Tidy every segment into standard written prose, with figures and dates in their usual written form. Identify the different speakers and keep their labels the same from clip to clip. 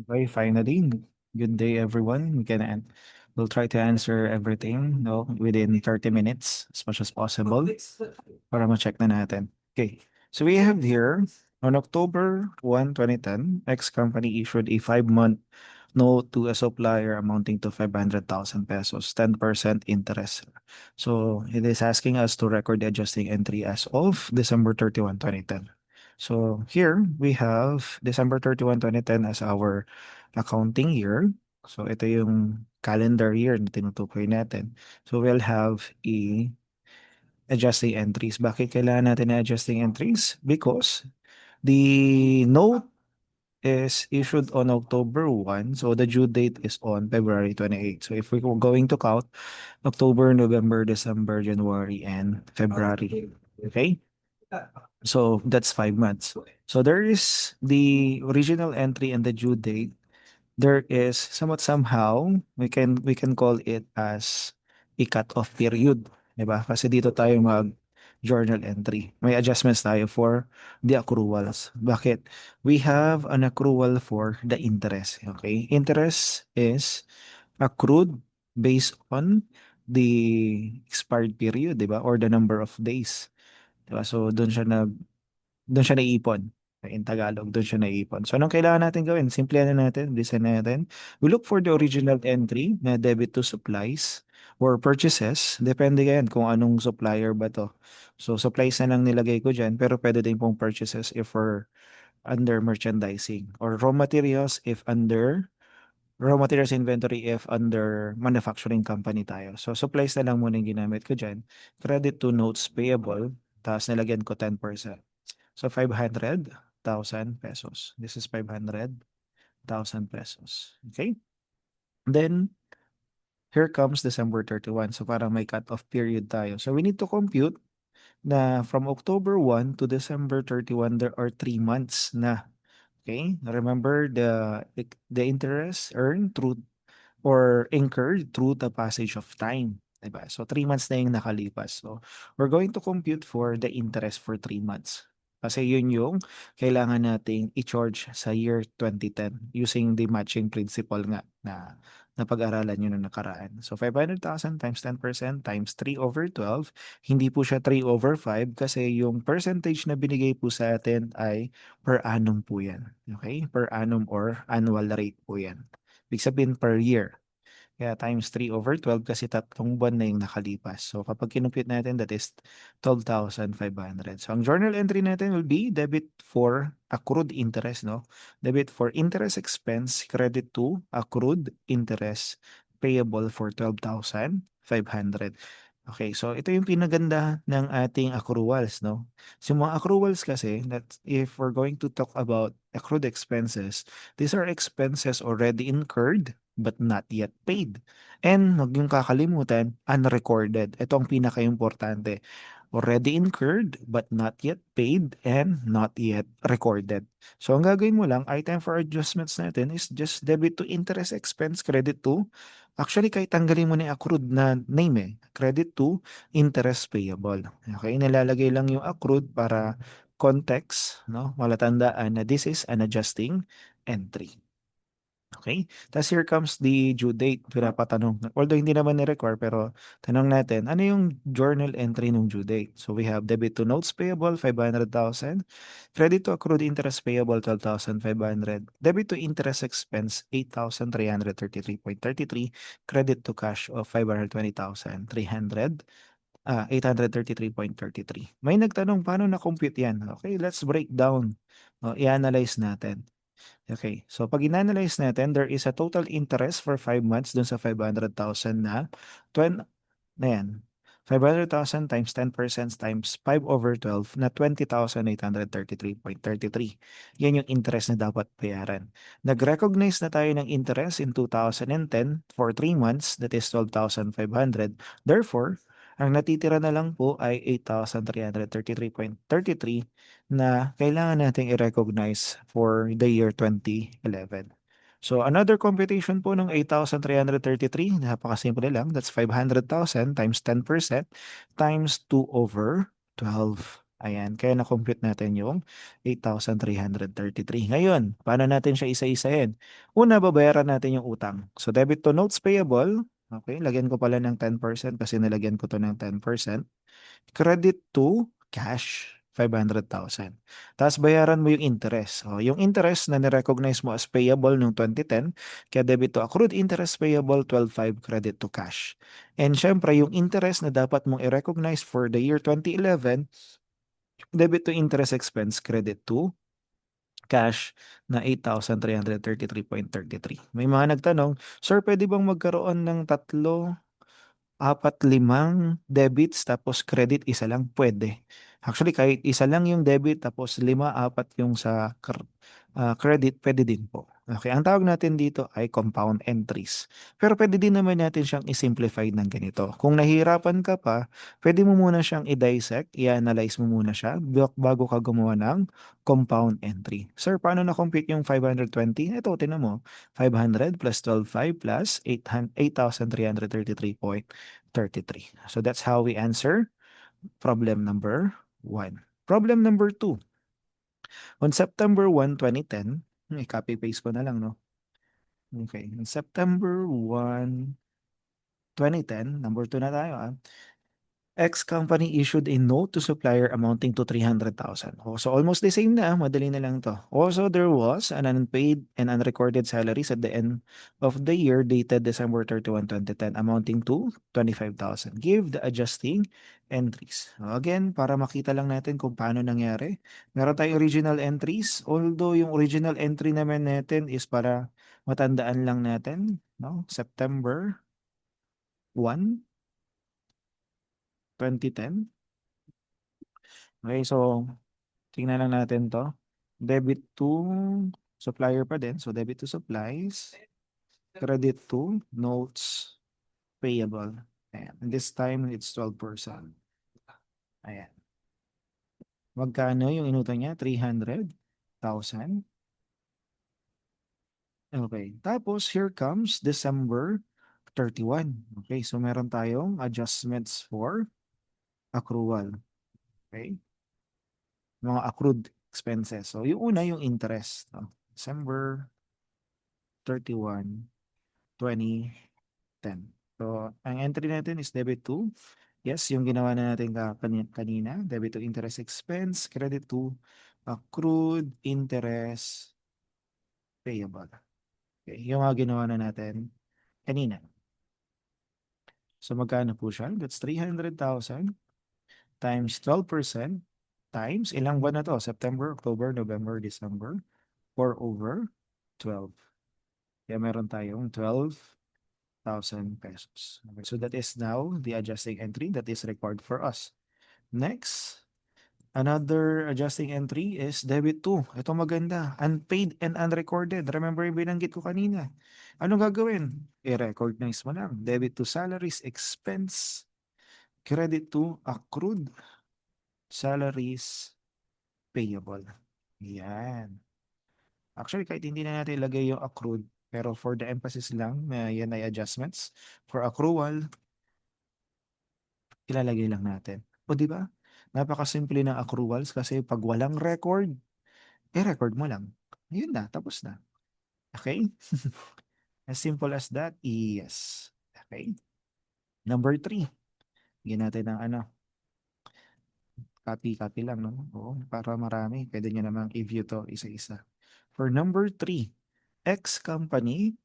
Speaker 1: Okay, finally, good day everyone. We'll try to answer everything, no, within 30 minutes as much as possible para ma-check na natin. Okay, so we have here on October 1, 2010, X company issued a 5-month note to a supplier amounting to 500,000 pesos, 10% interest. So it is asking us to record the adjusting entry as of December 31, 2010. So here we have December 31, 2010 as our accounting year. So ito yung calendar year na tinutukoy natin. So we'll have adjusting entries. Bakit kailangan natin na adjusting entries? Because the note is issued on October 1, so the due date is on February 28. So if we were going to count October, November, December, January, and February. Okay? So that's 5 months. So there is the original entry and the due date. There is somehow we can call it as a cut-off period, 'di ba? Kasi dito tayo mag journal entry. May adjustments tayo for the accruals. Bakit? We have an accrual for the interest, okay? Interest is accrued based on the expired period, 'di ba? Or the number of days. 'Di ba? So doon siya naiipon. In Tagalog, doon siya naiipon. So, anong kailangan natin gawin? Simple na natin, listen natin. We look for the original entry na debit to supplies or purchases. Depende yan kung anong supplier ba to. So, supplies na lang nilagay ko dyan, pero pwede din pong purchases if we're under merchandising. Or raw materials inventory if under manufacturing company tayo. So, supplies na lang muna yung ginamit ko dyan. Credit to notes payable, tapos nilagyan ko 10%. So 500,000 pesos. This is 500,000 pesos. Okay? Then, here comes December 31. So parang may cut-off period tayo. So we need to compute na from October 1 to December 31, there are 3 months na. Okay? Remember the interest earned through or incurred through the passage of time. Diba? So 3 months na yung nakalipas. So we're going to compute for the interest for 3 months. Kasi yun yung kailangan nating i-charge sa year 2010 using the matching principle nga na napag-aralan nyo na nakaraan. So 500,000 times 10% times 3 over 12. Hindi po siya 3 over 5 kasi yung percentage na binigay po sa atin ay per annum po yan. Okay? Per annum or annual rate po yan. Ibig sabihin per year. Kaya times 3 over 12 kasi 3 buwan na yung nakalipas. So kapag kinumpute natin, that is 12,500. So ang journal entry natin will be debit for accrued interest, no? Debit for interest expense, credit to accrued interest payable for 12,500. Okay, so ito yung pinaganda ng ating accruals, no? So mga accruals kasi, that if we're going to talk about accrued expenses, these are expenses already incurred but not yet paid. And huwag yung kakalimutan, unrecorded. Ito ang pinaka-importante. Already incurred but not yet paid and not yet recorded. So ang gagawin mo lang, item for adjustments natin is just debit to interest expense, credit to. Actually, kahit tanggalin mo na yung accrued na name credit to interest payable. Okay, nilalagay lang yung accrued para context, no? Malatandaan na this is an adjusting entry. Okay? Tapos here comes the due date. Pinapatanong. Although hindi naman ni-require, pero tanong natin, ano yung journal entry ng due date? So we have debit to notes payable, 500,000. Credit to accrued interest payable, 12,500. Debit to interest expense, 8,333.33. Credit to cash of 520,300. 833.33. May nagtanong, paano na-compute yan? Okay, let's break down. No, i-analyze natin. Okay. So pag in-analyze natin, there is a total interest for 5 months dun sa 500,000 na 20, na yan. 500,000 times 10% times 5 over 12 na 20,833.33. Yan yung interest na dapat bayaran. Nag-recognize na tayo ng interest in 2010 for 3 months, that is 12,500. Therefore, ang natitira na lang po ay 8,333.33 na kailangan nating i-recognize for the year 2011. So another computation po ng 8,333, napakasimple lang. That's 500,000 times 10% times 2 over 12. Ayan, kaya na-compute natin yung 8,333. Ngayon, paano natin siya isa-isahin? Una, babayaran natin yung utang. So, debit to notes payable. Okay, lagyan ko pala ng 10% kasi nilagyan ko to ng 10%. Credit to cash, 500,000. Tapos bayaran mo yung interest. O, yung interest na nirecognize mo as payable noong 2010, kaya debit to accrued interest payable, 12,500 credit to cash. And syempre, yung interest na dapat mong i-recognize for the year 2011, debit to interest expense, credit to cash na 8,333.33. May mga nagtanong, Sir, pwede bang magkaroon ng tatlo, apat, limang debits tapos credit isa lang? Pwede. Actually, kahit isa lang yung debit tapos lima, apat yung sa credit, pwede din po. Okay, ang tawag natin dito ay compound entries. Pero pwede din naman natin siyang i-simplify ng ganito. Kung nahihirapan ka pa, pwede mo muna siyang i-dissect, i-analyze mo muna siya bago ka gumawa ng compound entry. Sir, paano na-compute yung 520? Ito, tinan mo. 500 plus 12,500 plus 8,333.33. So that's how we answer problem number 1. Problem number 2. On September 1, 2010, copy-paste ko na lang, no? Okay. On September 1, 2010, number 2 na tayo, X company issued a note to supplier amounting to 300,000. Oh, so almost the same na, madali na lang to. Also, there was an unpaid and unrecorded salaries at the end of the year dated December 31, 2010 amounting to 25,000. Give the adjusting entries. Again, para makita lang natin kung paano nangyari. Meron tayong original entries, although yung original entry naman natin is para matandaan lang natin, no? September 1, 2010. Okay, so tingnan lang natin to. Debit to supplier pa din. So debit to supplies, credit to notes payable. Ayan. And this time it's 12%. Ayan. Magkano yung inutang niya? 300,000. Okay. Tapos here comes December 31. Okay, so meron tayong adjustments for accrual. Okay? Mga accrued expenses. So yung una yung interest. No? December 31, 2010. So, ang entry natin is debit to. Yes, yung ginawa na natin kanina. Debit to interest expense, credit to accrued interest payable. Okay, yung mga ginawa na natin kanina. So, magkano po siya? That's 300,000 times 12% times ilang buwan na to? September, October, November, December. 4 over 12. Kaya meron tayong 12,000 pesos. Okay, so that is now the adjusting entry that is required for us. Next, another adjusting entry is debit to. Ito maganda. Unpaid and unrecorded. Remember yung binanggit ko kanina. Anong gagawin? I-recognize mo lang. Debit to salaries expense. Credit to accrued salaries payable. Yan. Actually, kahit hindi na natin ilagay yung accrued, pero for the emphasis lang, yan ay adjustments. For accrual, ilalagay lang natin. O di ba? Napakasimple ng accruals kasi pag walang record, record mo lang. Yun na, tapos na. Okay? As simple as that, yes. Okay? Number 3. Bigyan natin ng copy-copy lang, no? Oo, para marami. Pwede nyo namang i-view to isa-isa. For number 3, X company.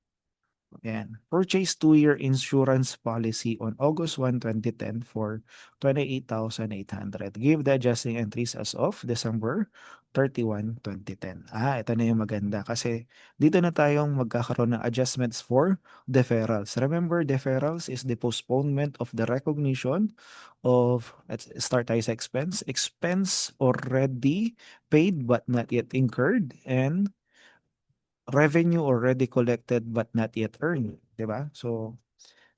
Speaker 1: Ayan. Purchase 2-year insurance policy on August 1, 2010 for 28,800. Give the adjusting entries as of December 31, 2010. Ito na yung maganda kasi dito na tayong magkakaroon ng adjustments for deferrals. Remember, deferrals is the postponement of the recognition of, let's start tayo sa expense. Expense already paid but not yet incurred, and revenue already collected but not yet earned, 'di ba? So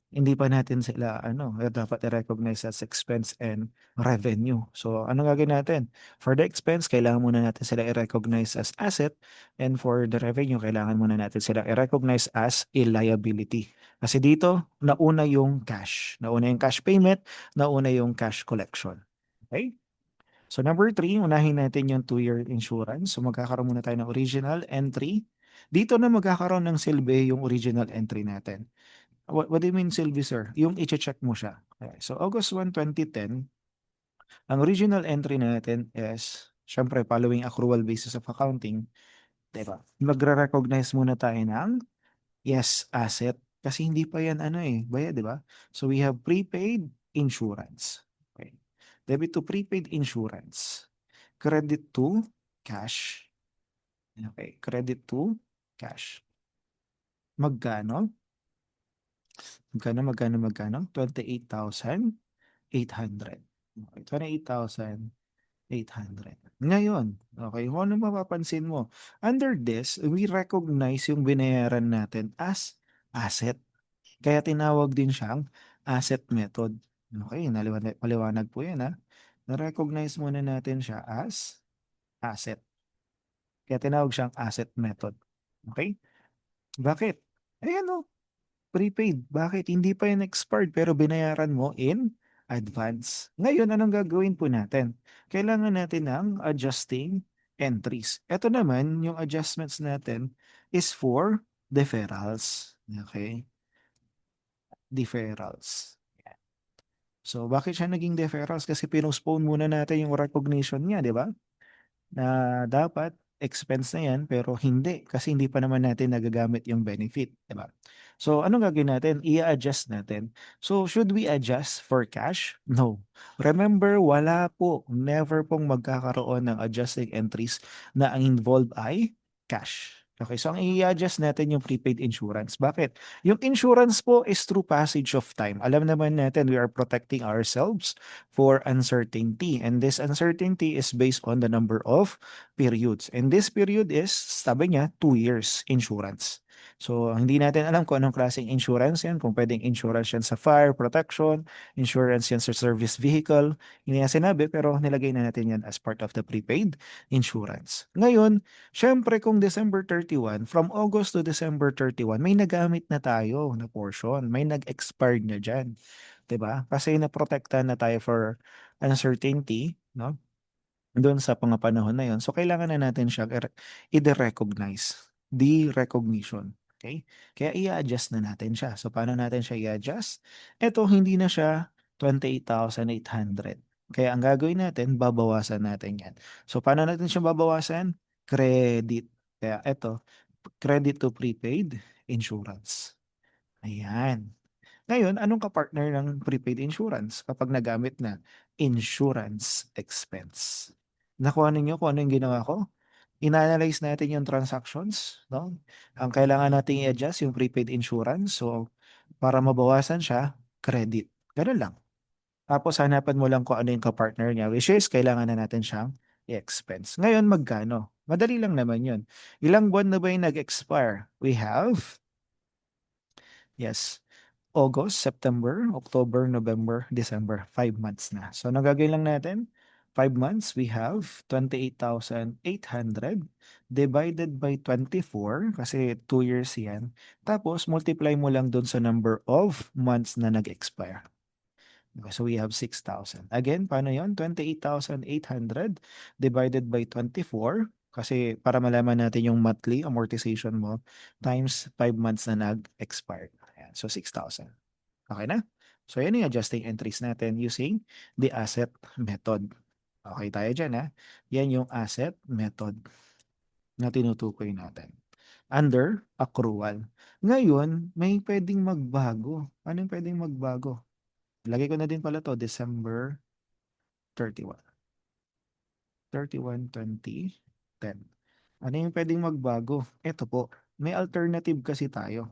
Speaker 1: hindi pa natin sila dapat i-recognize as expense and revenue. So ano gagawin natin? For the expense, kailangan muna natin sila i-recognize as asset, and for the revenue, kailangan muna natin sila i-recognize as a liability. Kasi dito, nauna yung cash payment, nauna yung cash collection. Okay? So number 3, unahin natin yung 2-year insurance. So magkakaroon muna tayo ng original entry. Dito na magkakaroon ng silbi yung original entry natin. What do you mean silbi, sir? Yung i-check mo siya. Okay. So August 1, 2010, ang original entry natin is, syempre, following accrual basis of accounting, diba? Magre-recognize muna tayo ng yes, asset. Kasi hindi pa yan ano eh, bayad, di ba? So we have prepaid insurance. Okay. Debit to prepaid insurance. Credit to cash. Okay. Credit to cash. Magkano? Magkano? 28,800. Okay. 28,800. Ngayon, okay, kung ano mapapansin mo, under this, we recognize yung binayaran natin as asset. Kaya tinawag din siyang asset method. Okay, paliwanag po yan ha. Na-recognize muna natin siya as asset. Kaya tinawag siyang asset method. Okay? Bakit? Ayan o, prepaid. Bakit? Hindi pa yan expired pero binayaran mo in advance. Ngayon, anong gagawin po natin? Kailangan natin ng adjusting entries. Ito naman, yung adjustments natin is for deferrals. Okay? Deferrals. So, bakit siya naging deferrals? Kasi pinostpone muna natin yung recognition niya, di ba? Na dapat expense na yan, pero hindi. Kasi hindi pa naman natin nagagamit yung benefit, di ba? So, anong gagawin natin? I-adjust natin. So, should we adjust for cash? No. Remember, wala po, never pong magkakaroon ng adjusting entries na ang involved ay cash. Okay, so ang i-adjust natin yung prepaid insurance. Bakit? Yung insurance po is through passage of time. Alam naman natin we are protecting ourselves for uncertainty. And this uncertainty is based on the number of periods. And this period is, sabi niya, 2 years insurance. So, hindi natin alam kung anong klaseng insurance yan, kung pwedeng insurance yan sa fire protection, insurance yan sa service vehicle. Hindi niya sinabi, pero nilagay na natin yan as part of the prepaid insurance. Ngayon, syempre kung December 31, from August to December 31, may nagamit na tayo na portion. May nag-expired na dyan. 'Di ba? Kasi naprotektahan na tayo for uncertainty, no? Doon sa mga panahon na 'yon. So kailangan na natin siya i-recognize, recognition. Okay? Kaya i-adjust na natin siya. So paano natin siya i-adjust? Ito hindi na siya 28,800. Kaya ang gagawin natin, babawasan natin 'yan. So paano natin siya babawasan? Credit. Kaya ito, credit to prepaid insurance. Ayan. Ngayon, anong kapartner ng prepaid insurance kapag nagamit na? Insurance expense. Nakuha ninyo kung ano yung ginawa ko? Ina-analyze natin yung transactions, no? Ang kailangan nating i-adjust yung prepaid insurance. So, para mabawasan siya, credit. Ganun lang. Tapos hanapan mo lang kung ano yung kapartner niya, which is kailangan na natin siyang i-expense. Ngayon, magkano? Madali lang naman yun. Ilang buwan na ba yung nag-expire? We have, yes, August, September, October, November, December. 5 months na. So, nagagawin lang natin, 5 months, we have 28,800 divided by 24 kasi 2 years yan. Tapos, multiply mo lang dun sa number of months na nag-expire. Okay, so, we have 6,000. Again, paano yun? 28,800 divided by 24 kasi para malaman natin yung monthly amortization mo times 5 months na nag-expired. Ayan, so, 6,000. Okay na? So, yan yung adjusting entries natin using the asset method. Okay tayo dyan, ha? Yan yung asset method na tinutukoy natin. Under accrual. Ngayon, may pwedeng magbago. Ano yung pwedeng magbago? Lagay ko na din pala to, December 31. 31/20/10. Ano yung pwedeng magbago? Ito po, may alternative kasi tayo.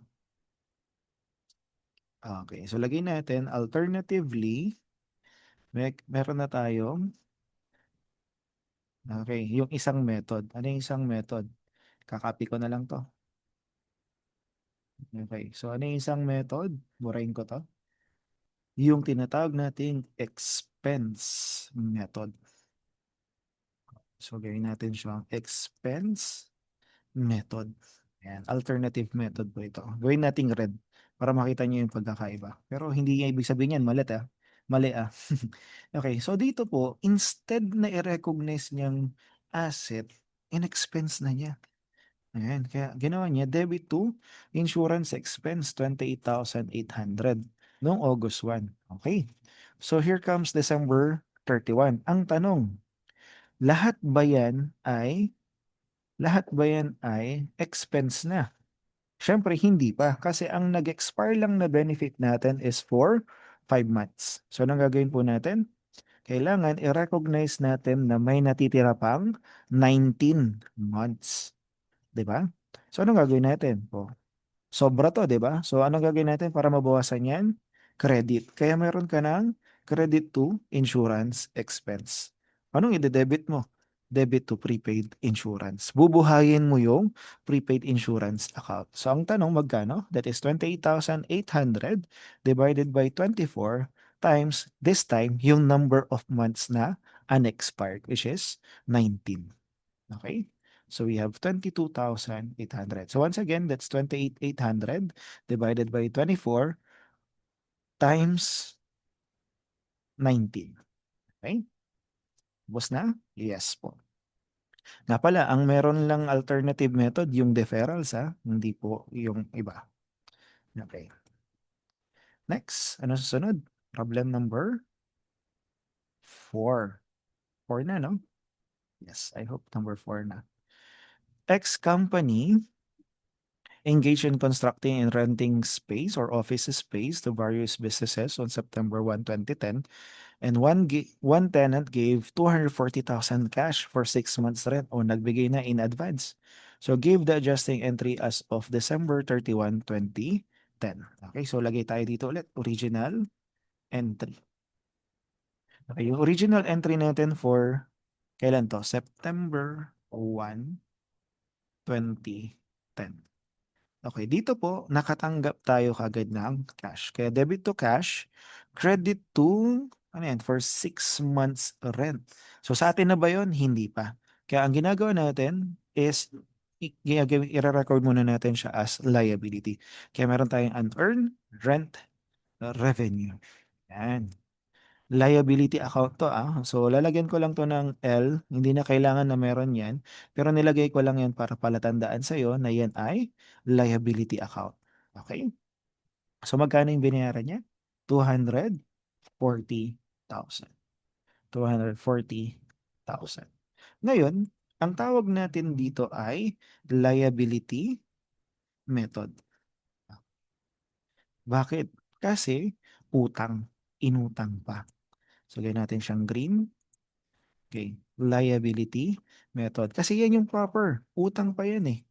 Speaker 1: Okay, so lagay natin, alternatively, meron na tayong, okay, yung isang method. Ano yung isang method? Kakopy ko na lang to. Okay, so ano yung isang method? Burahin ko to. Yung tinatawag nating expense method. So gawin natin siyang expense method. Ayan, alternative method po ito. Gawin nating red para makita niyo yung pagkakaiba. Pero hindi niya ibig sabihin yan, malit ah. Mali, Okay, so dito po, instead na i-recognize niyang asset, in-expense na niya. Ayan, kaya ginawa niya debit to insurance expense 28,800 noong August 1. Okay. So here comes December 31. Ang tanong, lahat ba yan ay expense na? Siyempre hindi pa kasi ang nag-expire lang na benefit natin is for 5 months. So anong gagawin po natin? Kailangan i-recognize natin na may natitira pang 19 months. 'Di ba? So anong gagawin natin? Sobra 'to, 'di ba? So anong gagawin natin para mabawasan 'yan? Credit. Kaya meron ka ng credit to insurance expense. Anong ide-debit mo? Debit to prepaid insurance. Bubuhayin mo yung prepaid insurance account. So ang tanong magkano? That is 28,800 divided by 24 times this time yung number of months na unexpired, which is 19. Okay? So we have 22,800. So once again, that's 28,800 divided by 24 times 19. Okay? Tapos na? Yes po. Nga pala, ang meron lang alternative method, yung deferrals hindi po yung iba. Okay. Next, ano susunod? Problem number 4. 4 na, no? Yes, I hope number 4 na. X company engaged in constructing and renting space or office space to various businesses on September 1, 2010, and one tenant gave 240,000 cash for 6 months rent o nagbigay na in advance. So give the adjusting entry as of December 31, 2010. Okay, so lagay tayo dito ulit, original entry. Okay, yung original entry natin for kailan to? September 1, 2010. Okay, dito po nakatanggap tayo kagad ng cash. Kaya debit to cash, credit to ano yan, for 6 months rent. So sa atin na ba 'yon? Hindi pa. Kaya ang ginagawa natin is i-record muna natin siya as liability. Kaya meron tayong unearned rent revenue. Yan. Liability account to So lalagyan ko lang to ng L, hindi na kailangan na meron 'yan, pero nilagay ko lang 'yan para palatandaan sa iyo na 'yan ay liability account. Okay? So magkano yung binayaran niya? 240,000. 240,000. Ngayon, ang tawag natin dito ay liability method. Bakit? Kasi utang, inutang pa. So lagyan natin siyang green. Okay, liability method. Kasi yan yung proper. Utang pa yan eh.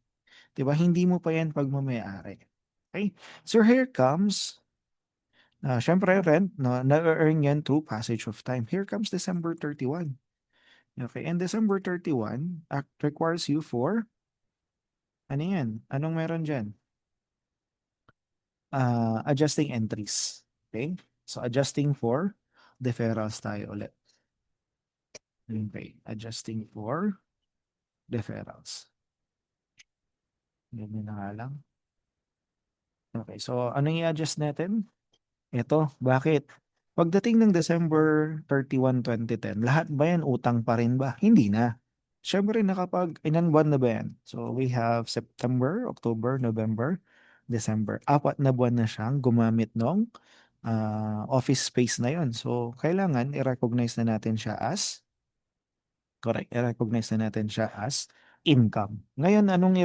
Speaker 1: 'Di ba? Hindi mo pa yan pagmamayari. Okay? So here comes, syempre rent, no, na-earn yan through passage of time. Here comes December 31. Okay, and December 31 requires you for, ano yan? Anong meron dyan? Adjusting entries. Okay? So adjusting for deferrals tayo ulit. Okay, adjusting for deferrals. Ganyan na nga lang. Okay, so anong i-adjust natin? Ito, bakit? Pagdating ng December 31, 2010, lahat ba yan utang pa rin ba? Hindi na. Siyempre, ilang buwan na ba yan? So, we have September, October, November, December. 4 na buwan na siyang gumamit ng office space na yon. So, kailangan i-recognize na natin siya as correct. I-recognize na natin siya as income. Ngayon, anong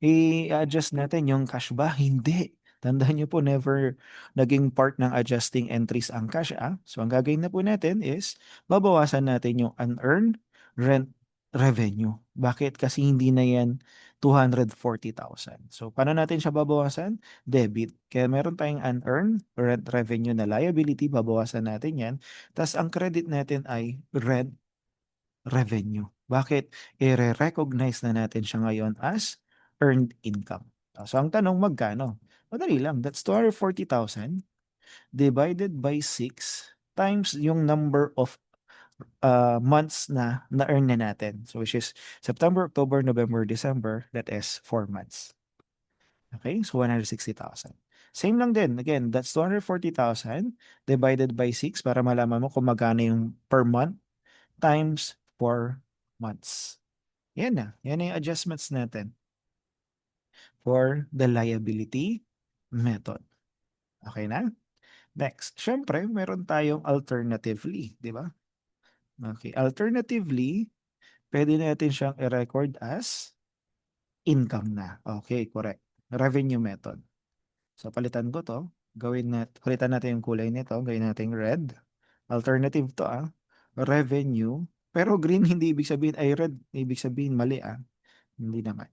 Speaker 1: i-adjust natin? Yung cash ba? Hindi. Tandaan niyo po, never naging part ng adjusting entries ang cash. So, ang gagawin na po natin is, babawasan natin yung unearned rent revenue. Bakit? Kasi hindi na yan 240,000. So, paano natin siya babawasan? Debit. Kaya meron tayong unearned rent revenue na liability, babawasan natin yan. Tapos, ang credit natin ay rent revenue. Bakit? I-recognize na natin siya ngayon as earned income. So, ang tanong, magkano? Madali lang. That's 240,000 divided by 6 times yung number of months na na-earn na natin. So, which is September, October, November, December. That is 4 months. Okay? So, 160,000. Same lang din. Again, that's 240,000 divided by 6 para malaman mo kung magkano yung per month times 4 months. Yan na. Yan na yung adjustments natin for the liability method. Okay na? Next, syempre, meron tayong alternatively, di ba? Okay, alternatively, pwede natin siyang i-record as income na. Okay, correct. Revenue method. So, palitan ko to. Palitan natin yung kulay nito. Gawin natin red. Alternative to revenue. Pero green hindi ibig sabihin ay red. Ibig sabihin mali Hindi naman.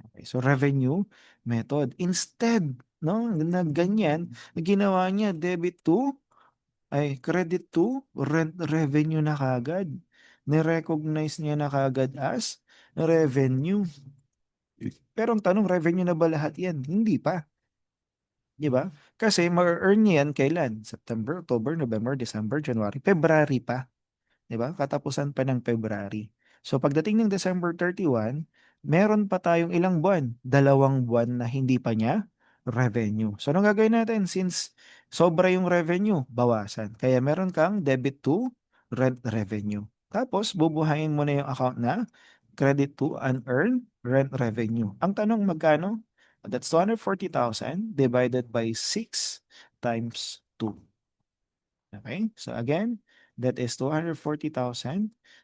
Speaker 1: Okay, so revenue method. Instead, no, na ganyan, ginawa niya credit to rent revenue na kagad. Ni-recognize niya na kagad as revenue. Pero ang tanong, revenue na ba lahat yan? Hindi pa. Di ba? Kasi ma-earn niya yan kailan? September, October, November, December, January, February pa. 'Di ba? Katapusan pa ng February. So pagdating ng December 31, meron pa tayong ilang buwan? 2 buwan na hindi pa niya revenue. So anong gagawin natin? Since sobra yung revenue, bawasan. Kaya meron kang debit to rent revenue. Tapos bubuhayin mo na yung account na credit to unearned rent revenue. Ang tanong magkano? That's 240,000 divided by 6 times 2. Okay? So again, that is 240,000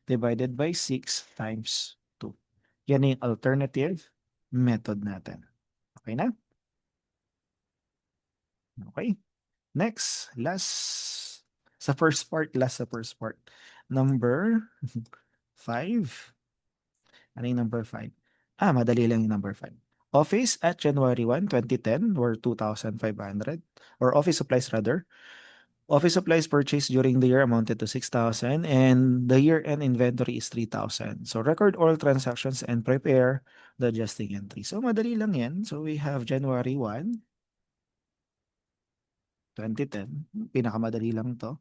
Speaker 1: divided by 6 times 2. Yan yung alternative method natin. Okay na? Okay. Next, last sa first part. Number 5. Ano yung number 5? Madali lang yung number 5. Office at January 1, 2010 were 2,500 or office supplies rather. Office supplies purchased during the year amounted to 6,000 and the year-end inventory is 3,000. So record all transactions and prepare the adjusting entry. So madali lang yan. So we have January 1, 2010. Pinakamadali lang to.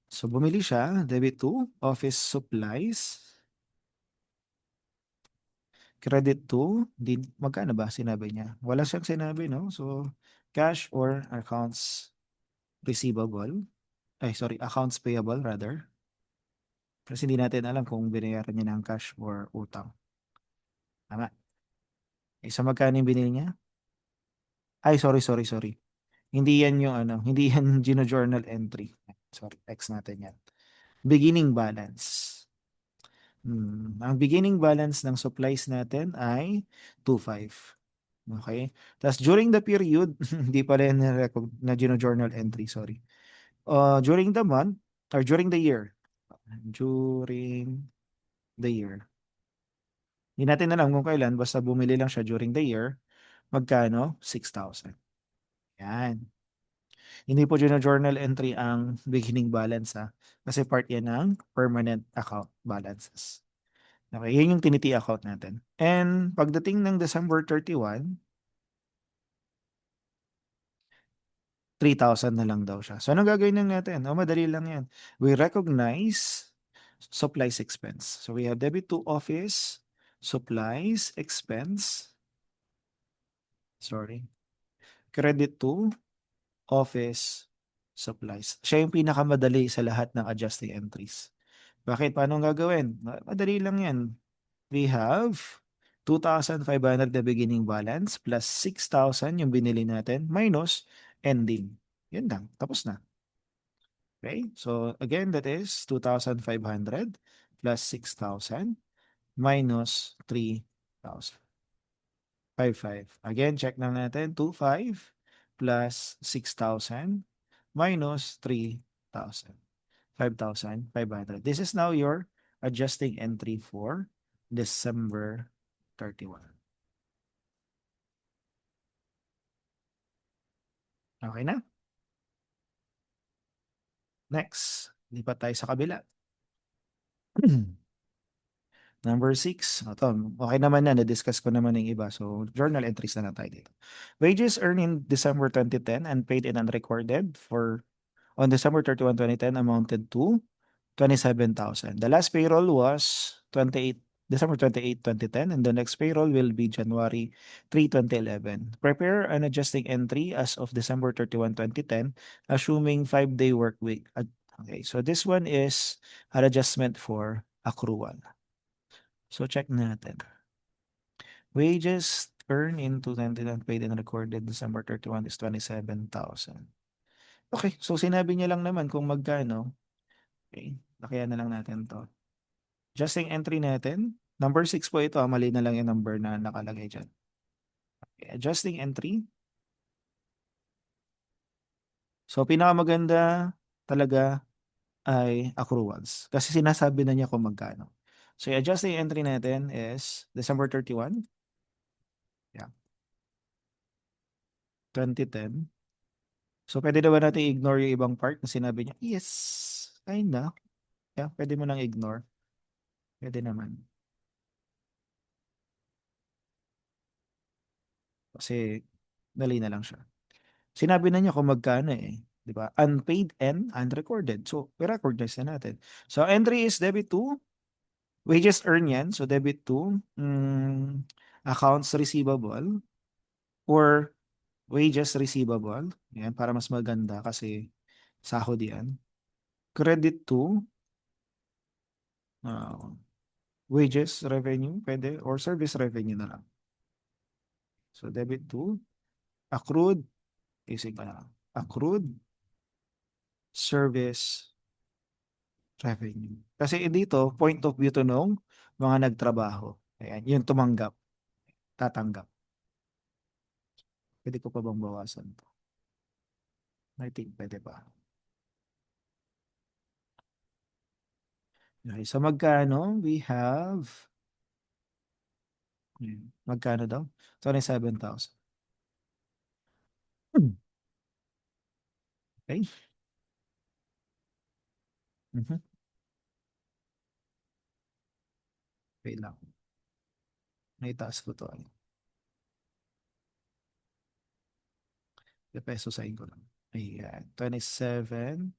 Speaker 1: So bumili siya, debit to office supplies. Credit to, magkano ba sinabi niya? Wala siyang sinabi, no? So cash or accounts receivable. Accounts payable rather. Kasi hindi natin alam kung binayaran niya ng cash or utang. Tama. So magkano yung binili niya? Sorry. Hindi yan yung hindi yan gino-journal entry. Sorry, X natin yan. Beginning balance. Ang beginning balance ng supplies natin ay 2,500. Okay? Tapos during the period, hindi pa rin na gino-journal entry, sorry. During the month, or during the year. During the year. Hindi natin alam kung kailan, basta bumili lang siya during the year. Magkano? 6,000. Yan. Hindi po journal entry ang beginning balance kasi part yan ng permanent account balances. Okay, yun yung tiniti account natin. And pagdating ng December 31, 3,000 na lang daw siya. So anong gagawin lang natin? Madali lang yan. We recognize supplies expense. So we have debit to office supplies expense. Sorry. Credit to office supplies. Siya yung pinakamadali sa lahat ng adjusting entries. Bakit? Paano gagawin? Madali lang yan. We have 2,500 na beginning balance plus 6,000 yung binili natin minus ending. Yun lang. Tapos na. Okay? So, again, that is 2,500 plus 6,000 minus 3,000. 5,500. Again, check lang natin. 2,500 plus 6,000 minus 3,000. 5,500. This is now your adjusting entry for December 31. Okay na? Next, lipat tayo sa kabila. Number 6. Okay naman na. Na-discuss ko naman yung iba. So, journal entries na lang tayo dito. Wages earned in December 2010 and paid and unrecorded on December 31, 2010 amounted to 27,000. The last payroll was 28 December 28, 2010, and the next payroll will be January 3, 2011. Prepare an adjusting entry as of December 31, 2010, assuming 5-day work week. Okay, so this one is an adjustment for accrual. So check natin. Wages earned in 2010 paid and recorded December 31 is 27,000. Okay, so sinabi niya lang naman kung magkano. Okay, lakihan na lang natin to. Adjusting entry natin. Number 6 po ito. Mali na lang yung number na nakalagay dyan. Okay, adjusting entry. So, pinakamaganda talaga ay accruals. Kasi sinasabi na niya kung magkano. So, yung adjusting entry natin is December 31. Yeah. 2010. So, pwede naman natin ignore yung ibang part na sinabi niya. Yes, kinda. Yeah, pwede mo nang ignore. Pwede naman. Kasi, dali na lang siya. Sinabi na niya kung magkano eh. 'Di ba? Unpaid and unrecorded. So, i-recognize na natin. So, entry is debit to wages earned yan. So, debit to accounts receivable or wages receivable. Yan, para mas maganda kasi sahod yan. Credit to uh, wages revenue, pwede, or service revenue na lang. So, debit to accrued, isip pa na lang. Accrued service revenue. Kasi dito, point of view to nung mga nagtrabaho. Ayan, yung tumanggap, tatanggap. Pwede ko pa bang bawasan to? I think pwede pa. Okay, so magkano? We have, magkano daw? 27,000. Okay. Mhm. Wait lang. Naitaas ko to. Peso sign ko lang. Ayan, 27,000.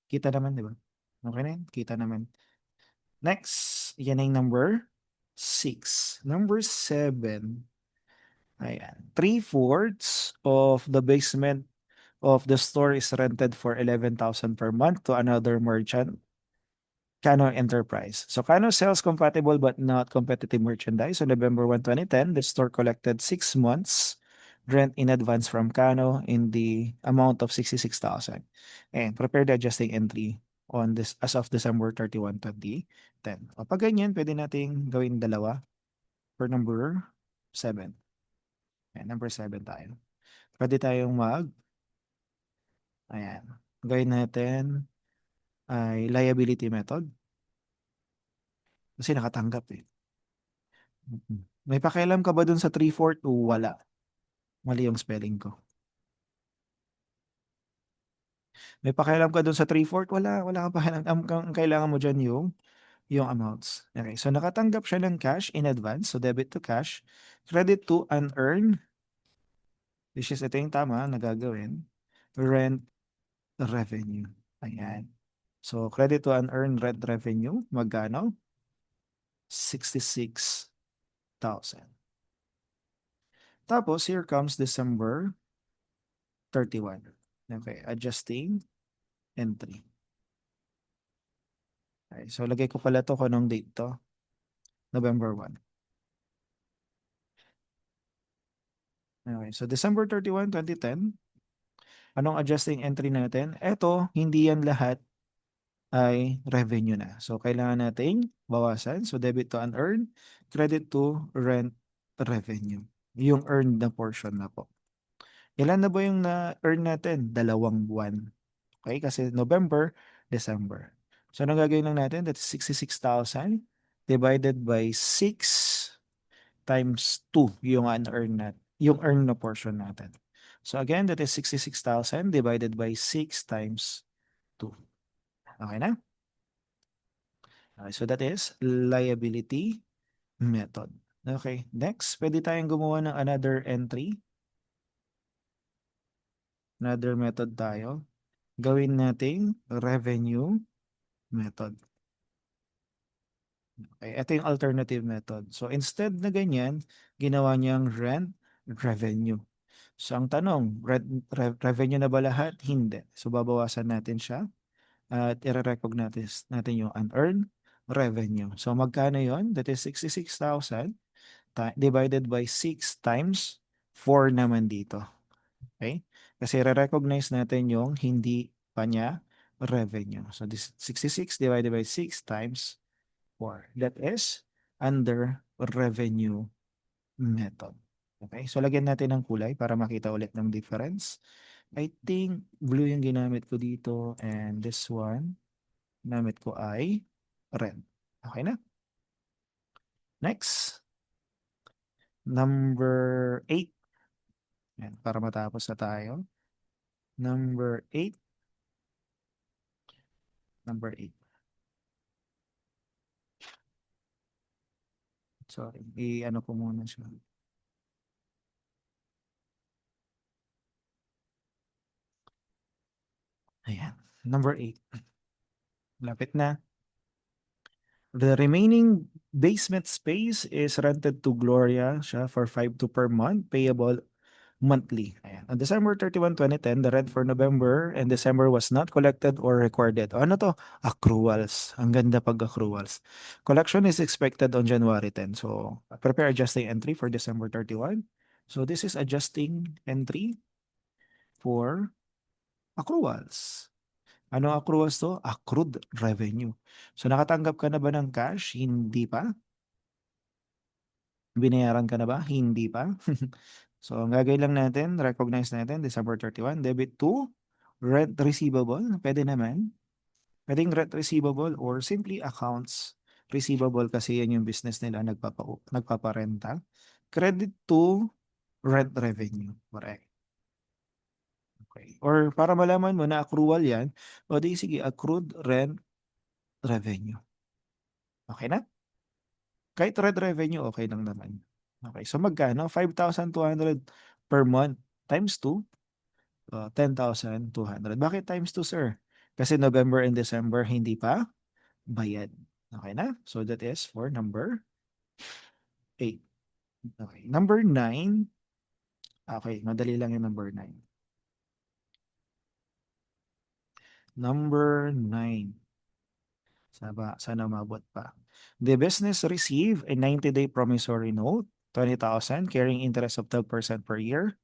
Speaker 1: Kita naman, di ba? Okay na yun? Kita naman. Next, yan na yung number 6. Number 7. Ayan. 3/4 of the basement of the store is rented for 11,000 per month to another merchant, Cano Enterprise. So Cano sells compatible but not competitive merchandise. On November 1, 2010, the store collected 6 months rent in advance from Cano in the amount of 66,000 and prepare the adjusting entry on this as of December 31, 2010. O pag ganyan, pwede nating gawin dalawa for number 7. Ayan, number 7 tayo. Pwede tayong ayan, gawin natin ay liability method kasi nakatanggap eh. May pakialam ka ba dun sa 3/4 o wala? Mali yung spelling ko. May pakialam ka dun sa 3/4? Wala, wala kang pakialam. Ang kailangan mo dyan yung amounts. Okay, so nakatanggap siya ng cash in advance. So debit to cash. Credit to unearned, which is ito yung tama na gagawin. Rent revenue. Ayan. So credit to unearned rent revenue. Magkano? 66,000. Tapos, here comes December 31. Okay, adjusting entry. Okay, so lagay ko pala to kung anong date to. November 1. Okay, so December 31, 2010. Anong adjusting entry natin? Ito, hindi yan lahat ay revenue na. So, kailangan nating bawasan. So, debit to unearned, credit to rent revenue. Yung earned na portion na po. Ilan na ba yung na-earn natin? 2 buwan. Okay, kasi November, December. So, anong gagawin lang natin? That's 66,000 divided by 6 times 2 yung unearned yung earned na portion natin. So, again, that is 66,000 divided by 6 times 2. Okay na? Okay, so, that is liability method. Okay, next, pwede tayong gumawa ng another entry. Another method tayo. gawin nating revenue method. Okay, ito yung alternative method. So instead na ganyan, ginawa niyang rent revenue. So ang tanong, revenue na ba lahat? Hindi. So babawasan natin siya at i-recognize natin yung unearned revenue. So magkano yon? That is 66,000 divided by 6 times 4 naman dito. Okay? Kasi re-recognize natin yung hindi pa niya revenue. So this 66 divided by 6 times 4. That is under revenue method. Okay? So lagyan natin ng kulay para makita ulit ng difference. I think blue yung ginamit ko dito and this one ginamit ko ay red. Okay na? Next, number 8. Yan, para matapos na tayo. Number 8. Number 8. Sorry, i-ano ko muna siya. Ayan, number 8. Lapit na. The remaining basement space is rented to Gloria siya for 5,200 per month, payable monthly. Ayan. On December 31, 2010, the rent for November and December was not collected or recorded. O, ano to? Accruals. Ang ganda pag accruals. Collection is expected on January 10. So, prepare adjusting entry for December 31. So, this is adjusting entry for accruals. Ano accruals to? Accrued revenue. So, nakatanggap ka na ba ng cash? Hindi pa. Binayaran ka na ba? Hindi pa. So, ang gagawin lang natin, recognize natin, December 31, debit to rent receivable. Pwede naman. Pwedeng rent receivable or simply accounts receivable kasi yan yung business nila nagpaparenta. Credit to rent revenue. Correct. Okay. Or para malaman mo na accrual yan, o di sige, accrued rent revenue. Okay na? Kahit rent revenue, okay lang naman. Okay. So magkano? 5,200 per month times 2, 10,200. Bakit times 2, sir? Kasi November and December hindi pa bayad. Okay na? So that is for number 8. Okay. Number 9. Okay, madali lang yung number 9. Number 9. Sana mabot pa. The business receive a 90-day promissory note, 20,000, carrying interest of 12% per year.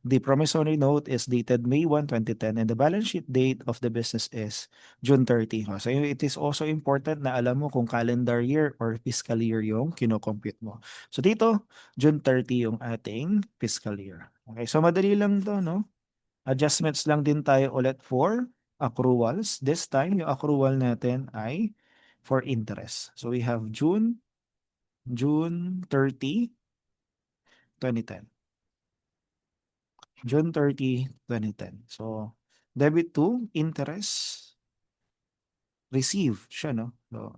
Speaker 1: The promissory note is dated May 1, 2010, and the balance sheet date of the business is June 30. So it is also important na alam mo kung calendar year or fiscal year yung kinocompute mo. So dito, June 30 yung ating fiscal year. Okay, so madali lang to, no? Adjustments lang din tayo ulit for accruals. This time, yung accrual natin ay for interest. So we have June 30, 2010. June 30, 2010. So, debit to interest receive siya, no? So,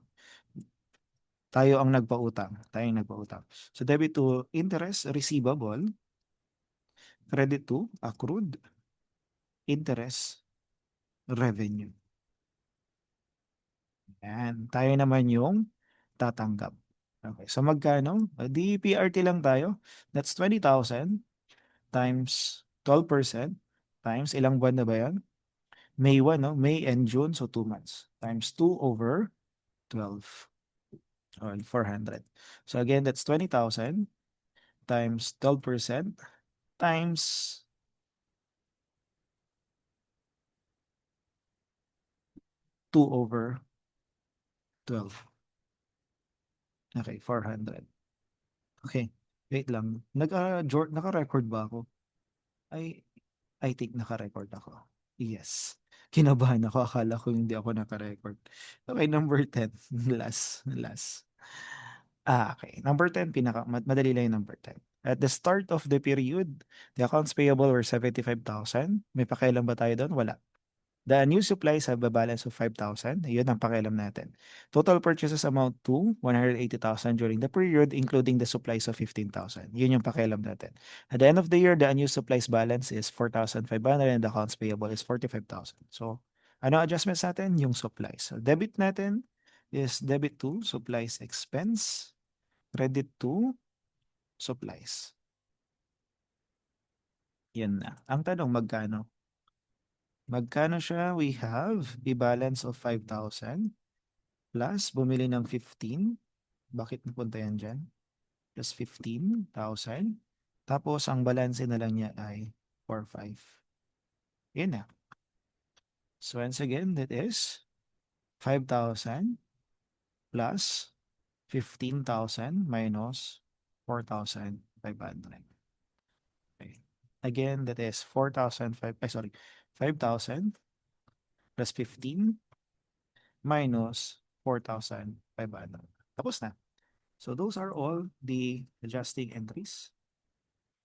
Speaker 1: tayo ang nagpautang. Tayo ang nagpautang. So, debit to interest receivable, credit to accrued interest revenue. Yan. Tayo naman yung tatanggap. Okay. So, magkano? Di PRT lang tayo. That's 20,000 times 12% times ilang buwan na ba yan? May 1, no? May and June, so 2 months. Times 2 over 12 or 400. So again, that's 20,000 times 12% times 2 over 12. Okay, 400. Okay, wait lang. Naka-record ba ako? I think naka-record ako. Yes. Kinabahan ako. Akala ko hindi ako naka-record. Okay, number 10. Last. Okay. Number 10, madali lang yung number 10. At the start of the period, the accounts payable were 75,000. May pakialam ba tayo doon? Wala. The new supplies have a balance of 5,000. Yun ang pakialam natin. Total purchases amount to 180,000 during the period, including the supplies of 15,000. Yun yung pakialam natin. At the end of the year, the unused supplies balance is 4,500 and the accounts payable is 45,000. So, ano adjustments natin? Yung supplies. So, debit natin is debit to supplies expense, credit to supplies. Yan na. Ang tanong, magkano? Magkano siya? We have a balance of 5,000 plus bumili ng 15. Bakit napunta yan dyan? Plus 15,000. Tapos ang balance na lang niya ay 4,500. Yan na. So once again, that is 5,000 plus 15,000 minus 4,500. Okay. Again, that is 5,000 plus 15 minus 4,500. Tapos na. So those are all the adjusting entries,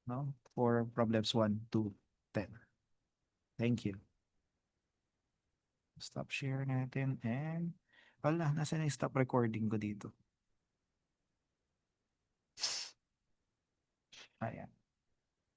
Speaker 1: no, for problems 1 to 10. Thank you. Stop share natin and wala, nasa na yung stop recording ko dito? Ayan.